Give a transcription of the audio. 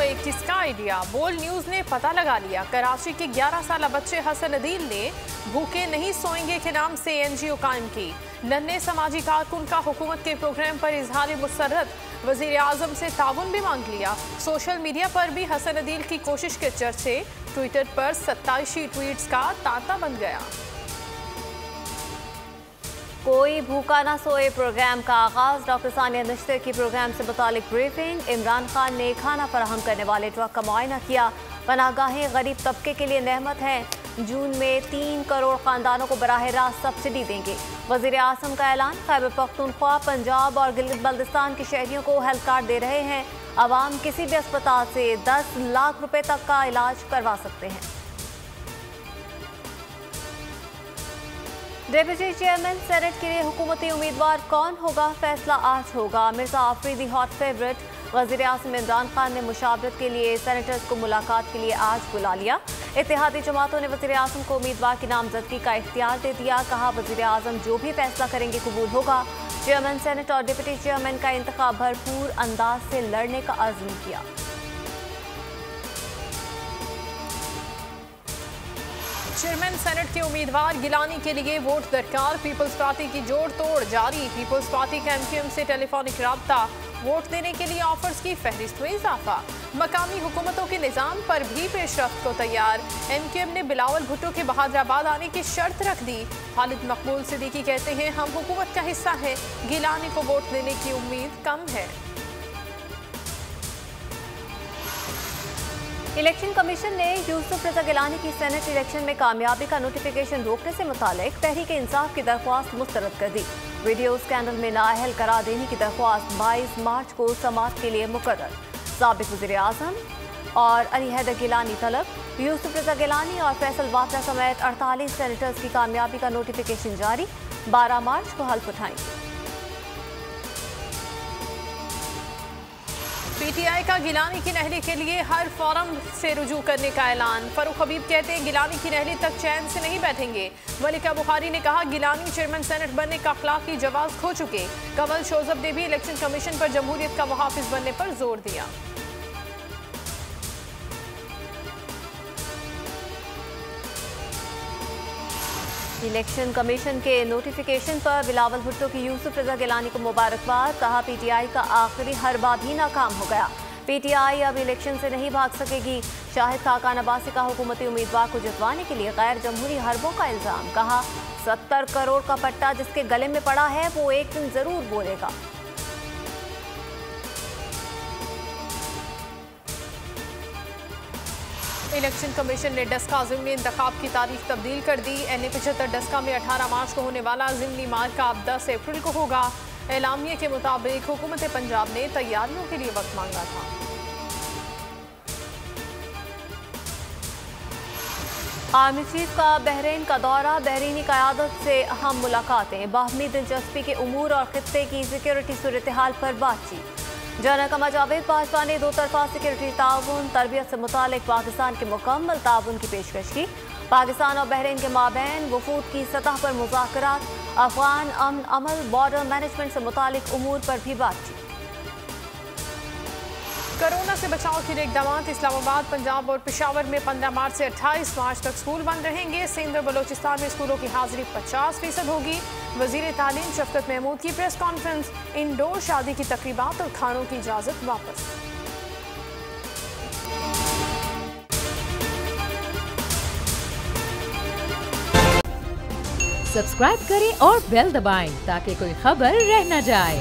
एक किसका idea? Bold news ने पता लगा लिया। कराची के 11 साल बच्चे हसन अदील ने भूखे नहीं सोएंगे के नाम से एनजीओ कायम की। नन्हे समाजी कारकुन का हुकूमत के प्रोग्राम पर इजहार मुसर्रत, वजीर आजम से ताउन भी मांग लिया। सोशल मीडिया पर भी हसन अदील की कोशिश के चर्चे, ट्विटर पर 27 ट्वीट्स का तांता बन गया। कोई भूखा ना सोए प्रोग्राम का आगाज, डॉक्टर सानिया नश्तर की प्रोग्राम से मुतालिक ब्रीफिंग। इमरान खान ने खाना फराहम करने वाले ट्रक का मुआयना किया। पनाहगाहें गरीब तबके के लिए नेमत हैं। जून में 3 करोड़ खानदानों को बराह रास्त सब्सिडी देंगे। वजीर आजम का ऐलान। खैबर पख्तूनख्वा, पंजाब और गिलगित बल्तिस्तान के शहरियों को हेल्थ कार्ड दे रहे हैं। आवाम किसी भी अस्पताल से 10 लाख रुपए तक का इलाज करवा सकते हैं। डिप्टी चेयरमैन सेनेट के लिए हुकूमती उम्मीदवार कौन होगा? फैसला आज होगा। Mirza Afridi hot favourite. वज़ीर आज़म इमरान खान ने मुशावरत के लिए सेनेटर्स को मुलाकात के लिए आज बुला लिया। इत्तेहादी जमातों ने वज़ीर आज़म को उम्मीदवार की नामजदगी का इख्तियार दे दिया। कहा वज़ीर आज़म जो भी फैसला करेंगे कबूल होगा। चेयरमैन सेनेट और डिप्टी चेयरमैन का इंतखाब भरपूर अंदाज से लड़ने का अज़्म किया। चेयरमैन सेनेट के उम्मीदवार गिलानी के लिए वोट दरकार। पीपल्स पार्टी की जोड़ तोड़ जारी। पीपल्स पार्टी का एमक्यूएम से टेलीफोनिक राब्ता। वोट देने के लिए ऑफर्स की फहरिस्त में इजाफा। मकामी हुकूमतों के निज़ाम पर भी पेशरफ्त को तैयार। एमक्यूएम ने बिलावल भुट्टो के बहादुराबाद आने की शर्त रख दी। खालिद मकबूल सिद्दीकी कहते हैं हम हुकूमत का हिस्सा हैं, गिलानी को वोट देने की उम्मीद कम है। इलेक्शन कमीशन ने यूसुफ रजा गिलानी की सेनेट इलेक्शन में कामयाबी का नोटिफिकेशन रोकने से मुतालिक तहरीक इंसाफ की दरख्वास्त मुस्तरद कर दी। वीडियो स्कैंडल में नाअहल करार देने की दरख्वास्त 22 मार्च को समाअत के लिए मुकर्रर। साबिक वज़ीर आज़म और अली हैदर गिलानी तलब। यूसुफ रजा गिलानी और फैसल वात्रा समेत 48 सेनेटर्स की कामयाबी का नोटिफिकेशन जारी। 12 मार्च को हल्फ उठाएंगे। पीटीआई का गिलानी की नहली के लिए हर फोरम से रुजू करने का ऐलान। फरूख हबीब कहते हैं गिलानी की नहली तक चैन से नहीं बैठेंगे। मलिका बुखारी ने कहा गिलानी चेयरमैन सेनेट बनने का अखलाकी जवाब खो चुके। कमल शोजब ने भी इलेक्शन कमीशन पर जमहूरियत का मुहाफिज बनने पर जोर दिया। इलेक्शन कमीशन के नोटिफिकेशन पर बिलावल भुट्टो की यूसुफ रजा गिलानी को मुबारकबाद। कहा पीटीआई का आखिरी हरबा भी नाकाम हो गया। पीटीआई अब इलेक्शन से नहीं भाग सकेगी। शाहिद खाकान अब्बासी का हुकूमती उम्मीदवार को जितवाने के लिए गैर जमहूरी हरबों का इल्जाम। कहा 70 करोड़ का पट्टा जिसके गले में पड़ा है वो एक दिन जरूर बोलेगा। इलेक्शन कमीशन ने डस्का ज़िमनी इंतखाब की तारीख तब्दील कर दी। NA-75 डस्का में 18 मार्च को होने वाला ज़िमनी मार्का अब 10 अप्रैल को होगा। एलामिया के मुताबिक हुकूमत पंजाब ने तैयारियों के लिए वक्त मांगा था। आर्मी चीफ का बहरीन का दौरा। बहरीनी क़यादत से अहम मुलाकातें। बाहमी दिलचस्पी के उमूर और खित्ते की सिक्योरिटी सूरत हाल पर बातचीत। जनरल कमर जावेद बाजवा ने दो तरफा सिक्योरिटी ताउन तरबियत से मुतालिक पाकिस्तान के मुकम्मल ताउन की पेशकश की। पाकिस्तान और बहरीन के माबैन वफूद की सतह पर मुज़ाकरात। अफगान अमन अमल बॉर्डर मैनेजमेंट से मुतालिक उमूर पर भी बातचीत। कोरोना से बचाव के लिए इक़दाम। इस्लामाबाद, पंजाब और पेशावर में 15 मार्च से 28 मार्च तक स्कूल बंद रहेंगे। सिंध और बलोचिस्तान में स्कूलों की हाजिरी 50% होगी। वज़ीर तालीम शफ़कत महमूद की प्रेस कॉन्फ्रेंस। इंडोर शादी की तकरीबात और खानों की इजाज़त वापस। सब्सक्राइब करें और बेल दबाएं ताकि कोई खबर रह न जाए।